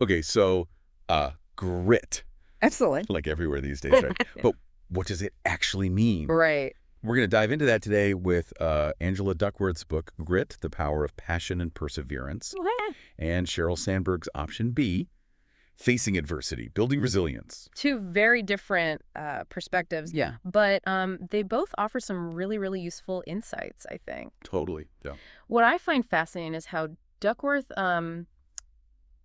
Okay, so grit, Excellent. like everywhere these days, right? But what does it actually mean? Right. We're going to dive into that today with Angela Duckworth's book, Grit, The Power of Passion and Perseverance, Okay. and Sheryl Sandberg's option B, Facing Adversity, Building Resilience. Two very different perspectives. Yeah. But they both offer some really, really useful insights, I think. Totally. Yeah. What I find fascinating is how Duckworth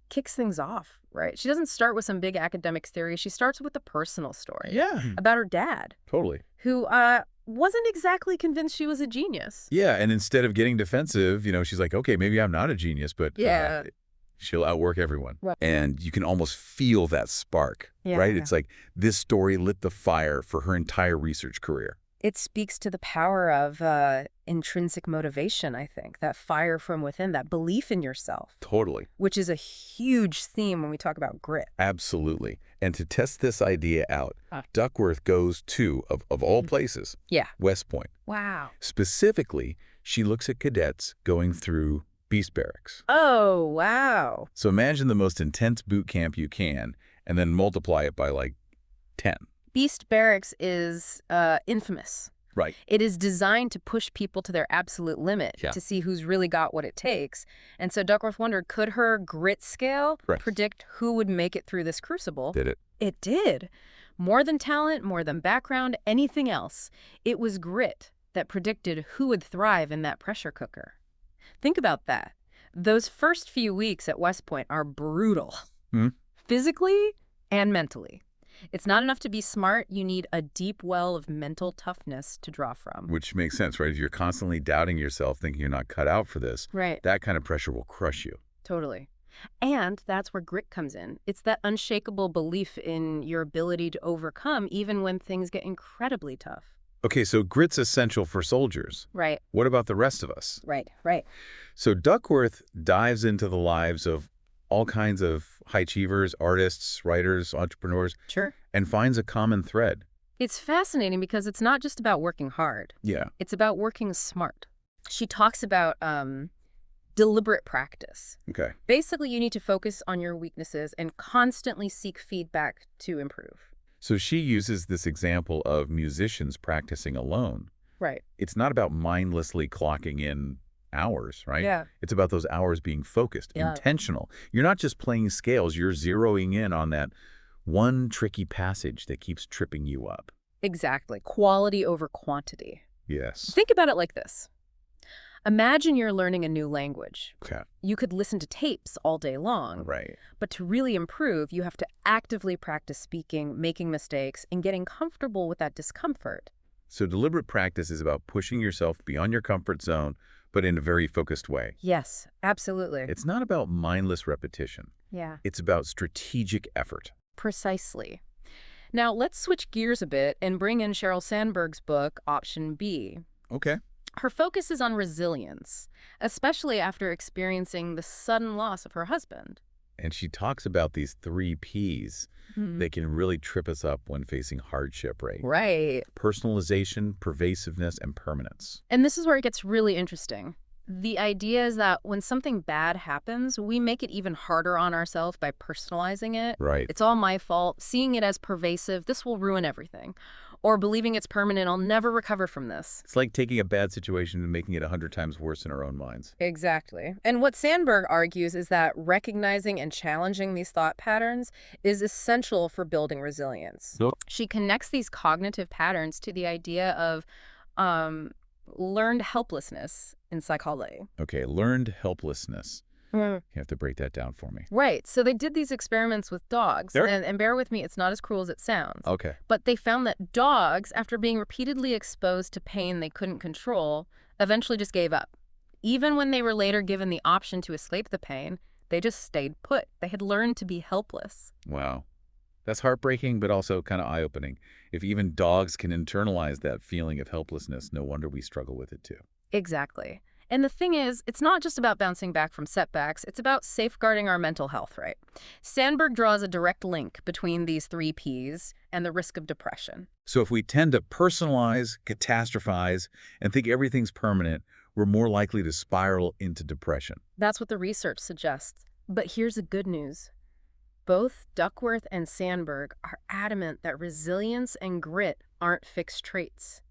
kicks things off, right? She doesn't start with some big academic theory. She starts with a personal story Yeah. about her dad, Totally. who wasn't exactly convinced she was a genius. Yeah, and instead of getting defensive, she's like, okay, maybe I'm not a genius, but Yeah. she'll outwork everyone. Right. And you can almost feel that spark, Yeah. right? It's like this story lit the fire for her entire research career. It speaks to the power of intrinsic motivation, I think, that fire from within, that belief in yourself, Totally. which is a huge theme when we talk about grit. Absolutely. And to test this idea out, Duckworth goes to, of all places, Yeah. West Point. Wow. Specifically, she looks at cadets going through beast barracks. Oh, wow. So imagine the most intense boot camp you can, and then multiply it by like 10. Beast Barracks is infamous. Right. It is designed to push people to their absolute limit, Yeah. to see who's really got what it takes. And so Duckworth wondered, could her grit scale predict who would make it through this crucible? Did it? It did. More than talent, more than background, anything else. It was grit that predicted who would thrive in that pressure cooker. Think about that. Those first few weeks at West Point are brutal, physically and mentally. It's not enough to be smart. You need a deep well of mental toughness to draw from. Which makes sense, right? If you're constantly doubting yourself, thinking you're not cut out for this, Right. that kind of pressure will crush you. Totally. And that's where grit comes in. It's that unshakable belief in your ability to overcome even when things get incredibly tough. Okay, so grit's essential for soldiers. Right. What about the rest of us? Right. So Duckworth dives into the lives of all kinds of high achievers, artists, writers, entrepreneurs, Sure. and finds a common thread. It's fascinating because it's not just about working hard. Yeah. It's about working smart. She talks about deliberate practice. Okay. Basically, you need to focus on your weaknesses and constantly seek feedback to improve. So she uses this example of musicians practicing alone. Right. It's not about mindlessly clocking in hours, right? Yeah. It's about those hours being focused, Yeah. intentional. You're not just playing scales, you're zeroing in on that one tricky passage that keeps tripping you up. Exactly. Quality over quantity. Yes. Think about it like this. Imagine you're learning a new language. Okay. You could listen to tapes all day long, Right. but to really improve, you have to actively practice speaking, making mistakes, and getting comfortable with that discomfort. So deliberate practice is about pushing yourself beyond your comfort zone, but in a very focused way. Yes, absolutely. It's not about mindless repetition. Yeah. It's about strategic effort. Precisely. Now, let's switch gears a bit and bring in Sheryl Sandberg's book, Option B. Okay. Her focus is on resilience, especially after experiencing the sudden loss of her husband. And she talks about these 3 Ps that can really trip us up when facing hardship, right? Right. Personalization, pervasiveness, and permanence. And this is where it gets really interesting. The idea is that when something bad happens, we make it even harder on ourselves by personalizing it. Right. It's all my fault. Seeing it as pervasive, this will ruin everything. Or believing it's permanent, I'll never recover from this. It's like taking a bad situation and making it 100 times worse in our own minds. Exactly. And what Sandberg argues is that recognizing and challenging these thought patterns is essential for building resilience. She connects these cognitive patterns to the idea of learned helplessness in psychology. Okay, learned helplessness. You have to break that down for me. Right. So they did these experiments with dogs. Sure. And bear with me, it's not as cruel as it sounds. Okay. But they found that dogs, after being repeatedly exposed to pain they couldn't control, eventually just gave up. Even when they were later given the option to escape the pain, they just stayed put. They had learned to be helpless. Wow. That's heartbreaking, but also kind of eye-opening. If even dogs can internalize that feeling of helplessness, no wonder we struggle with it too. Exactly. And the thing is, it's not just about bouncing back from setbacks, it's about safeguarding our mental health, right? Sandberg draws a direct link between these 3 Ps and the risk of depression. So if we tend to personalize, catastrophize, and think everything's permanent, we're more likely to spiral into depression. That's what the research suggests. But here's the good news. Both Duckworth and Sandberg are adamant that resilience and grit aren't fixed traits.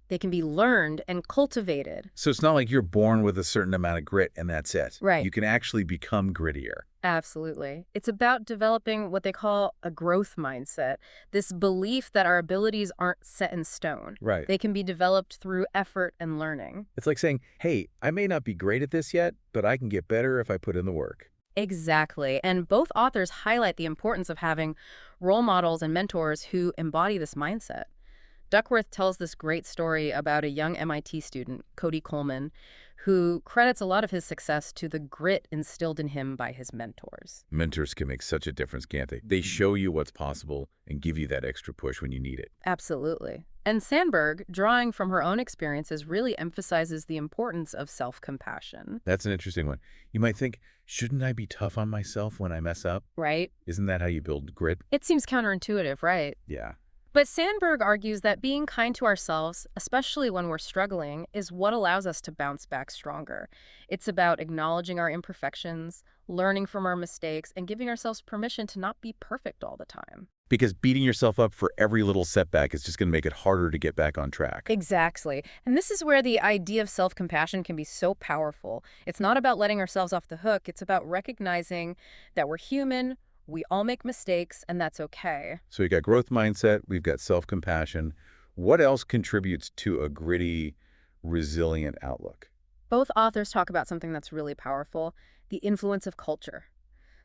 They can be learned and cultivated. So it's not like you're born with a certain amount of grit and that's it. Right. You can actually become grittier. Absolutely. It's about developing what they call a growth mindset, this belief that our abilities aren't set in stone. Right. They can be developed through effort and learning. It's like saying, hey, I may not be great at this yet, but I can get better if I put in the work. Exactly. And both authors highlight the importance of having role models and mentors who embody this mindset. Duckworth tells this great story about a young MIT student, Cody Coleman, who credits a lot of his success to the grit instilled in him by his mentors. Mentors can make such a difference, can't they? They show you what's possible and give you that extra push when you need it. Absolutely. And Sandberg, drawing from her own experiences, really emphasizes the importance of self-compassion. That's an interesting one. You might think, shouldn't I be tough on myself when I mess up? Right? Isn't that how you build grit? It seems counterintuitive, right? Yeah. But Sandberg argues that being kind to ourselves, especially when we're struggling, is what allows us to bounce back stronger. It's about acknowledging our imperfections, learning from our mistakes, and giving ourselves permission to not be perfect all the time. Because beating yourself up for every little setback is just going to make it harder to get back on track. Exactly. And this is where the idea of self-compassion can be so powerful. It's not about letting ourselves off the hook. It's about recognizing that we're human, we all make mistakes, and that's okay. So we've got growth mindset, we've got self-compassion. What else contributes to a gritty, resilient outlook? Both authors talk about something that's really powerful, the influence of culture.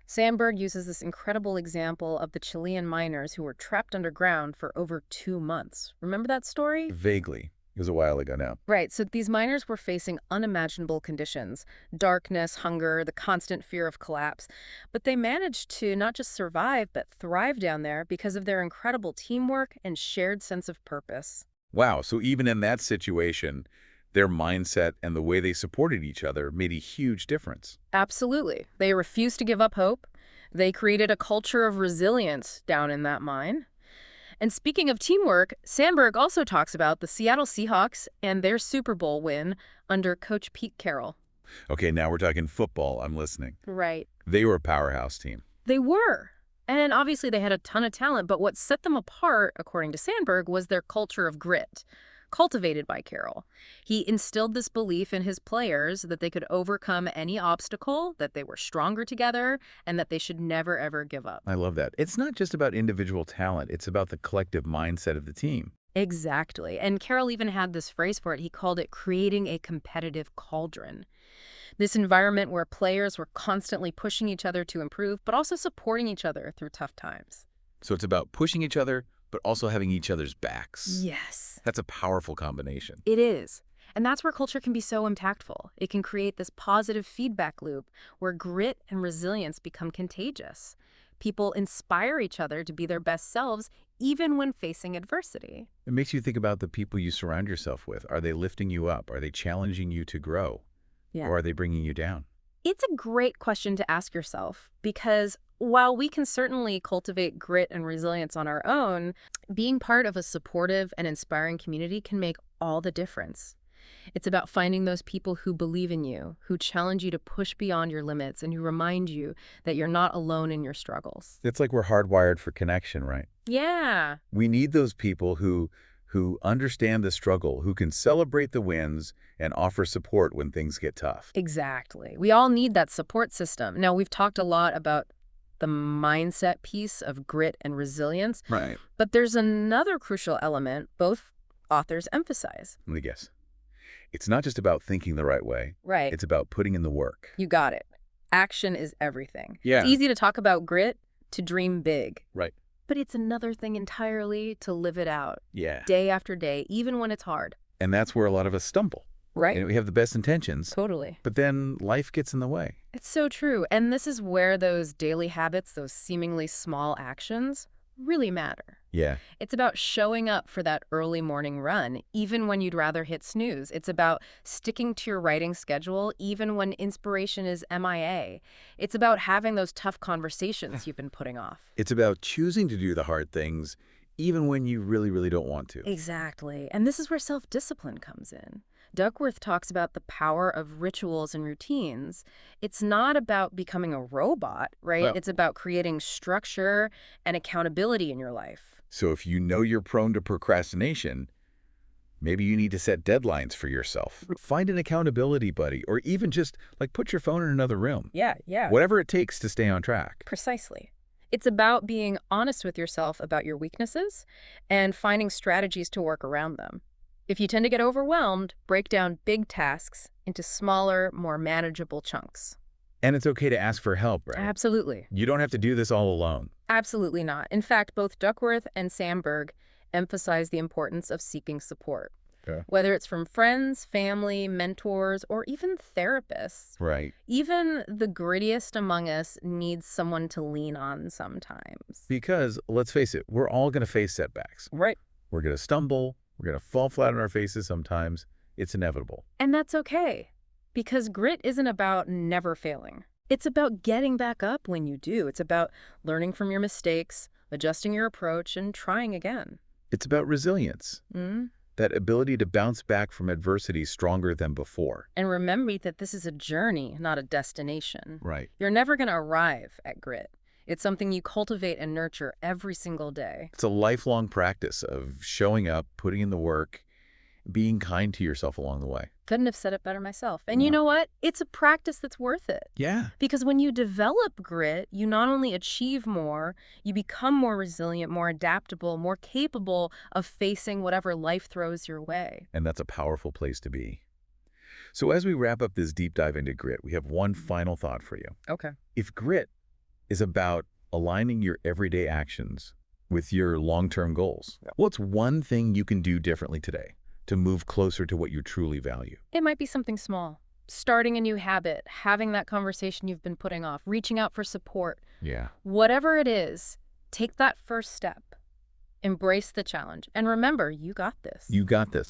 Sandberg uses this incredible example of the Chilean miners who were trapped underground for over 2 months. Remember that story? Vaguely. It was a while ago now. Right, so these miners were facing unimaginable conditions, darkness, hunger, the constant fear of collapse. But they managed to not just survive, but thrive down there because of their incredible teamwork and shared sense of purpose. Wow, so even in that situation, their mindset and the way they supported each other made a huge difference. Absolutely. They refused to give up hope. They created a culture of resilience down in that mine. And speaking of teamwork, Sandberg also talks about the Seattle Seahawks and their Super Bowl win under Coach Pete Carroll. Okay, now we're talking football. I'm listening. Right. They were a powerhouse team. They were. And obviously they had a ton of talent, but what set them apart, according to Sandberg, was their culture of grit, cultivated by Carroll. He instilled this belief in his players that they could overcome any obstacle, that they were stronger together, and that they should never, ever give up. I love that. It's not just about individual talent. It's about the collective mindset of the team. Exactly. And Carroll even had this phrase for it. He called it creating a competitive cauldron. This environment where players were constantly pushing each other to improve, but also supporting each other through tough times. So it's about pushing each other, but also having each other's backs. Yes. That's a powerful combination. It is. And that's where culture can be so impactful. It can create this positive feedback loop where grit and resilience become contagious. People inspire each other to be their best selves, even when facing adversity. It makes you think about the people you surround yourself with. Are they lifting you up? Are they challenging you to grow? Yeah. Or are they bringing you down? It's a great question to ask yourself because while we can certainly cultivate grit and resilience on our own, being part of a supportive and inspiring community can make all the difference. It's about finding those people who believe in you, who challenge you to push beyond your limits, and who remind you that you're not alone in your struggles. It's like we're hardwired for connection, right? Yeah. We need those people who understand the struggle, who can celebrate the wins and offer support when things get tough. Exactly. We all need that support system. Now, we've talked a lot about the mindset piece of grit and resilience, Right. but there's another crucial element both authors emphasize. Let me guess. It's not just about thinking the right way. Right. It's about putting in the work. You got it. Action is everything. Yeah. It's easy to talk about grit, to dream big. Right. But it's another thing entirely to live it out, Yeah. day after day, even when it's hard. And that's where a lot of us stumble. Right. And we have the best intentions, Totally. but then life gets in the way. It's so true. And this is where those daily habits, those seemingly small actions, really matter. Yeah. It's about showing up for that early morning run, even when you'd rather hit snooze. It's about sticking to your writing schedule, even when inspiration is MIA. It's about having those tough conversations you've been putting off. It's about choosing to do the hard things, even when you really, really don't want to. Exactly. And this is where self-discipline comes in. Duckworth talks about the power of rituals and routines. It's not about becoming a robot, right? Well, It's about creating structure and accountability in your life. so if you know you're prone to procrastination, maybe you need to set deadlines for yourself. Find an accountability buddy, or even just like put your phone in another room. Yeah. Whatever it takes to stay on track. Precisely. It's about being honest with yourself about your weaknesses and finding strategies to work around them. If you tend to get overwhelmed, break down big tasks into smaller, more manageable chunks. And it's okay to ask for help, right? Absolutely. You don't have to do this all alone. Absolutely not. In fact, both Duckworth and Sandberg emphasize the importance of seeking support. Okay. Whether it's from friends, family, mentors, or even therapists, Right. even the grittiest among us needs someone to lean on sometimes. Because, let's face it, we're all going to face setbacks. Right. We're going to stumble. We're going to fall flat on our faces sometimes. It's inevitable. And that's okay, because grit isn't about never failing. It's about getting back up when you do. It's about learning from your mistakes, adjusting your approach, and trying again. It's about resilience. Mm? That ability to bounce back from adversity stronger than before. And remember that this is a journey, not a destination. Right. You're never going to arrive at grit. It's something you cultivate and nurture every single day. It's a lifelong practice of showing up, putting in the work, being kind to yourself along the way. Couldn't have said it better myself. And you Yeah. know what? It's a practice that's worth it. Yeah. Because when you develop grit, you not only achieve more, you become more resilient, more adaptable, more capable of facing whatever life throws your way. And that's a powerful place to be. So as we wrap up this deep dive into grit, we have one final thought for you. Okay. If grit is about aligning your everyday actions with your long-term goals, what's one thing you can do differently today to move closer to what you truly value? It might be something small. Starting a new habit, having that conversation you've been putting off, reaching out for support. Yeah. Whatever it is, take that first step. Embrace the challenge. And remember, you got this. You got this.